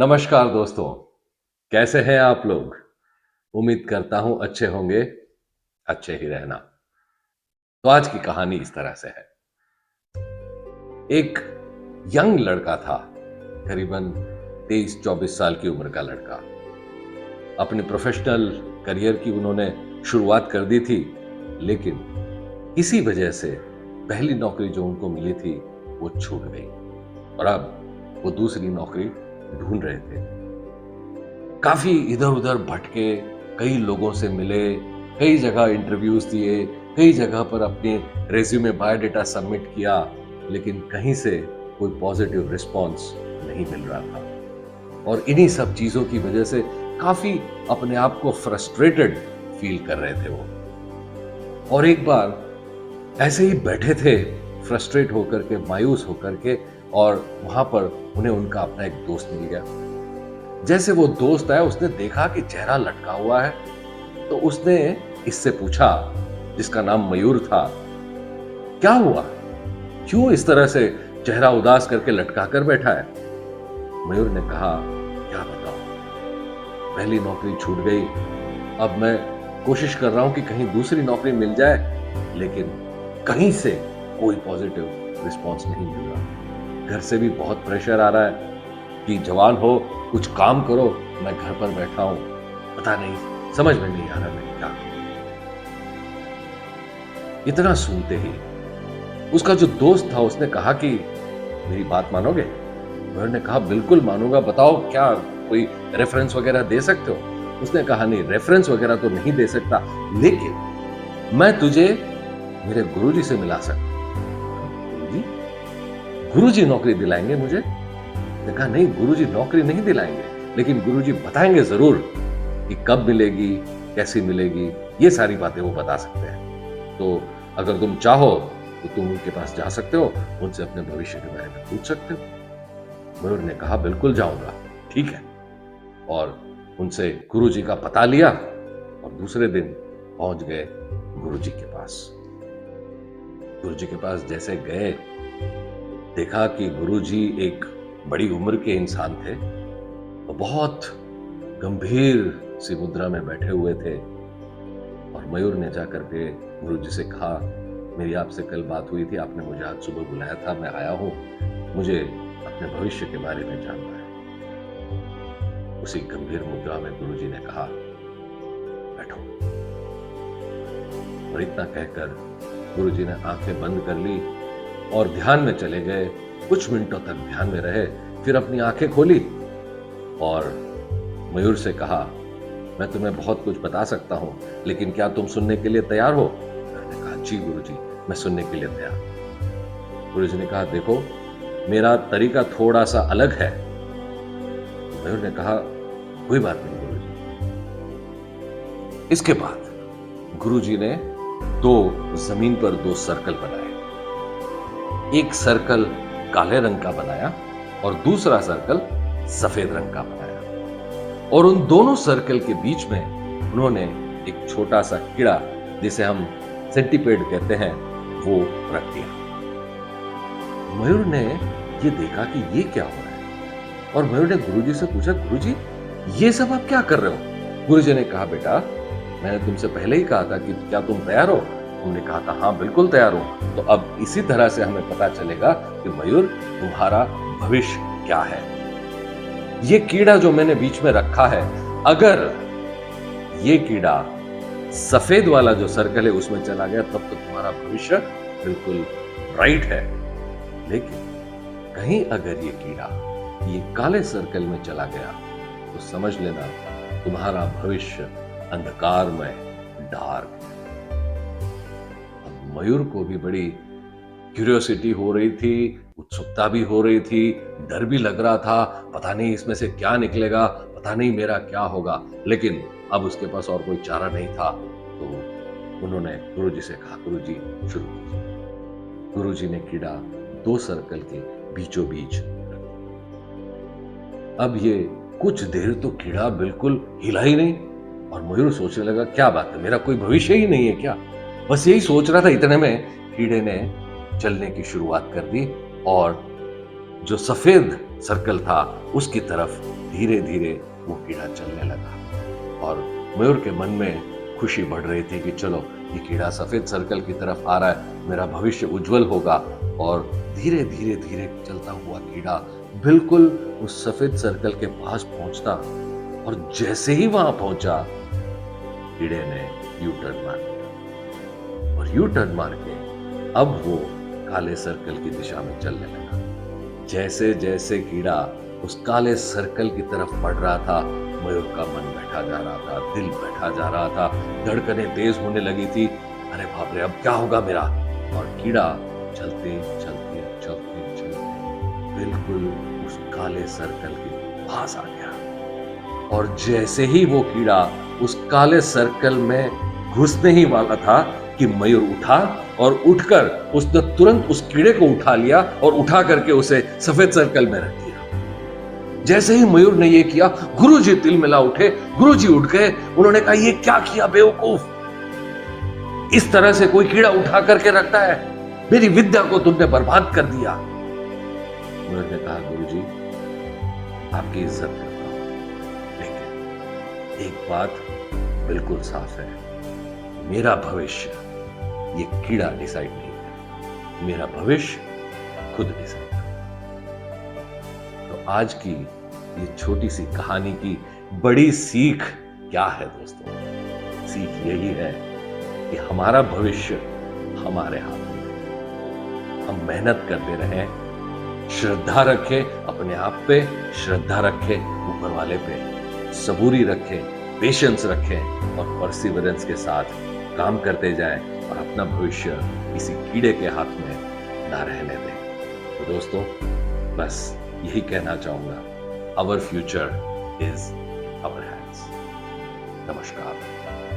नमस्कार दोस्तों, कैसे हैं आप लोग? उम्मीद करता हूं अच्छे होंगे, अच्छे ही रहना। तो आज की कहानी इस तरह से है। एक यंग लड़का था, करीबन 23-24 साल की उम्र का लड़का। अपनी प्रोफेशनल करियर की उन्होंने शुरुआत कर दी थी, लेकिन किसी वजह से पहली नौकरी जो उनको मिली थी, वो छूट गई और अब वो दूसरी नौकरी ढूंढ रहे थे। काफी इधर-उधर भटके, कई लोगों से मिले, कई जगह इंटरव्यूज दिए, कई जगह पर अपने रेज्यूमे बायोडाटा सबमिट किया, लेकिन कहीं से कोई पॉजिटिव रिस्पॉन्स नहीं मिल रहा था। और इन्हीं सब चीजों की वजह से काफी अपने आप को फ्रस्ट्रेटेड फील कर रहे थे वो। और एक बार ऐसे ही बैठे थे, फ्रस्ट्रेट होकर के, मायूस होकर के, और वहां पर उन्हें उनका अपना एक दोस्त मिल गया। जैसे वो दोस्त आया, उसने देखा कि चेहरा लटका हुआ है, तो उसने इससे पूछा, जिसका नाम मयूर था, क्या हुआ? क्यों इस तरह से चेहरा उदास करके लटका कर बैठा है? मयूर ने कहा, क्या बताऊं, पहली नौकरी छूट गई। अब मैं कोशिश कर रहा हूं कि कहीं दूसरी नौकरी मिल जाए, लेकिन कहीं से कोई पॉजिटिव रिस्पॉन्स नहीं मिल रहा। घर से भी बहुत प्रेशर आ रहा है कि जवान हो, कुछ काम करो। मैं घर पर बैठा हूं, पता नहीं, समझ में नहीं आ रहा मैं क्या करूं। इतना सुनते ही उसका जो दोस्त था, उसने कहा कि मेरी बात मानोगे? मयूर ने कहा, बिल्कुल मानूंगा, बताओ क्या कोई रेफरेंस वगैरह दे सकते हो? उसने कहा, नहीं, रेफरेंस वगैरह तो नहीं दे सकता, लेकिन मैं तुझे मेरे गुरुजी से मिला सकता हूं। गुरुजी? गुरुजी नौकरी दिलाएंगे मुझे? ने कहा, नहीं, गुरुजी नौकरी नहीं दिलाएंगे, लेकिन गुरुजी बताएंगे जरूर कि कब मिलेगी, कैसी मिलेगी, ये सारी बातें वो बता सकते हैं। तो अगर तुम चाहो तो तुम उनके पास जा सकते हो, उनसे अपने भविष्य के बारे में पूछ सकते हो। मयूर ने कहा, बिल्कुल जाऊंगा, ठीक है। और उनसे गुरुजी का पता लिया और दूसरे दिन पहुंच गए गुरुजी के पास। गुरुजी के पास जैसे गए, देखा कि गुरुजी एक बड़ी उम्र के इंसान थे, वो बहुत गंभीर सी मुद्रा में बैठे हुए थे। और मयूर ने जाकर के गुरुजी से कहा, मेरी आपसे कल बात हुई थी, आपने मुझे आज सुबह बुलाया था, मैं आया हूं, मुझे अपने भविष्य के बारे में जानना है। उसी गंभीर मुद्रा में गुरुजी ने कहा, बैठो। और इतना कहकर गुरुजी ने आंखें बंद कर ली और ध्यान में चले गए। कुछ मिनटों तक ध्यान में रहे, फिर अपनी आंखें खोली और मयूर से कहा, मैं तुम्हें बहुत कुछ बता सकता हूं, लेकिन क्या तुम सुनने के लिए तैयार हो? मैंने कहा, जी गुरुजी, मैं सुनने के लिए तैयार। गुरुजी ने कहा, देखो, मेरा तरीका थोड़ा सा अलग है। मयूर ने कहा, कोई बात नहीं गुरुजी। इसके बाद गुरुजी ने जमीन पर दो सर्कल बनाए। एक सर्कल काले रंग का बनाया और दूसरा सर्कल सफेद रंग का बनाया। और उन दोनों सर्कल के बीच में उन्होंने एक छोटा सा कीड़ा, जिसे हम सेंटीपेड कहते हैं, वो रख दिया। मयूर ने ये देखा कि ये क्या हो रहा है, और मयूर ने गुरुजी से पूछा, गुरुजी, ये सब आप क्या कर रहे हो? गुरुजी ने कहा, बेटा, मैंने तुमसे पहले ही कहा था कि क्या तुम तैयार हो? तुमने कहा था, हाँ बिल्कुल तैयार हूं। तो अब इसी तरह से हमें पता चलेगा कि मयूर, तुम्हारा भविष्य क्या है। ये कीड़ा जो मैंने बीच में रखा है, अगर ये कीड़ा सफेद वाला जो सर्कल है उसमें चला गया, तब तो तुम्हारा भविष्य बिल्कुल ब्राइट है। लेकिन कहीं अगर ये कीड़ा ये काले सर्कल में चला गया, तो समझ लेना तुम्हारा भविष्य अंधकार में, डार्क। अब मयूर को भी बड़ी क्यूरियोसिटी हो रही थी, उत्सुकता भी हो रही थी, डर भी लग रहा था, पता नहीं इसमें से क्या निकलेगा, पता नहीं मेरा क्या होगा। लेकिन अब उसके पास और कोई चारा नहीं था, तो उन्होंने गुरुजी से कहा, गुरुजी शुरू कीजिए। गुरुजी ने कीड़ा दो सर्कल के बीचों बीच रख दिया। अब ये कुछ देर तो कीड़ा बिल्कुल हिला ही नहीं, और मयूर सोचने लगा, क्या बात है, मेरा कोई भविष्य ही नहीं है क्या? बस यही सोच रहा था। इतने में कीड़े ने चलने की शुरुआत कर दी और जो सफेद सर्कल था उसकी तरफ धीरे धीरे वो कीड़ा चलने लगा और मयूर के मन में खुशी बढ़ रही थी कि चलो ये कीड़ा सफेद सर्कल की तरफ आ रहा है, मेरा भविष्य उज्जवल होगा। और धीरे धीरे धीरे चलता हुआ कीड़ा बिल्कुल उस सफेद सर्कल के पास पहुंचता और जैसे ही वहां पहुंचा कीड़े ने यू टर्न मार दिया और यू टर्न मार के अब वो काले सर्कल की दिशा में चलने लगा। जैसे जैसे कीड़ा उस काले सर्कल की तरफ बढ़ रहा था, मयूर का मन बैठा जा रहा था, दिल बैठा जा रहा था, धड़कनें तेज होने लगी थी। अरे बाप रे, अब क्या होगा मेरा? और कीड़ा चलते चलते चलते चलते बिल्कुल उस काले सर्कल के पास आ गया और जैसे ही वो कीड़ा उस काले सर्कल में घुसने ही वाला था कि मयूर उठा और उठकर उसने तुरंत उस कीड़े को उठा लिया और उठा करके उसे सफेद सर्कल में रख दिया। जैसे ही मयूर ने ये किया, गुरुजी तिलमिला उठे, गुरुजी उठ गए। उन्होंने कहा, ये क्या किया बेवकूफ, इस तरह से कोई कीड़ा उठा करके रखता है, मेरी विद्या को तुमने बर्बाद कर दिया। मयूर ने कहा, गुरुजी आपकी इज्जत करता हूं, लेकिन एक बात बिल्कुल साफ है, मेरा भविष्य ये कीड़ा डिसाइड नहीं करता, मेरा भविष्य खुद डिसाइड करता। तो आज की ये छोटी सी कहानी की बड़ी सीख क्या है दोस्तों? सीख यही है कि हमारा भविष्य हमारे हाथ में है। हम मेहनत करते रहें, श्रद्धा रखें अपने आप पे, श्रद्धा रखें ऊपर वाले पे, सबूरी रखें, पेशेंस रखें और परसिवरेंस के साथ काम करते जाएं और अपना भविष्य किसी कीड़े के हाथ में ना रहने दें। तो दोस्तों, बस यही कहना चाहूंगा, our future is our hands. नमस्कार।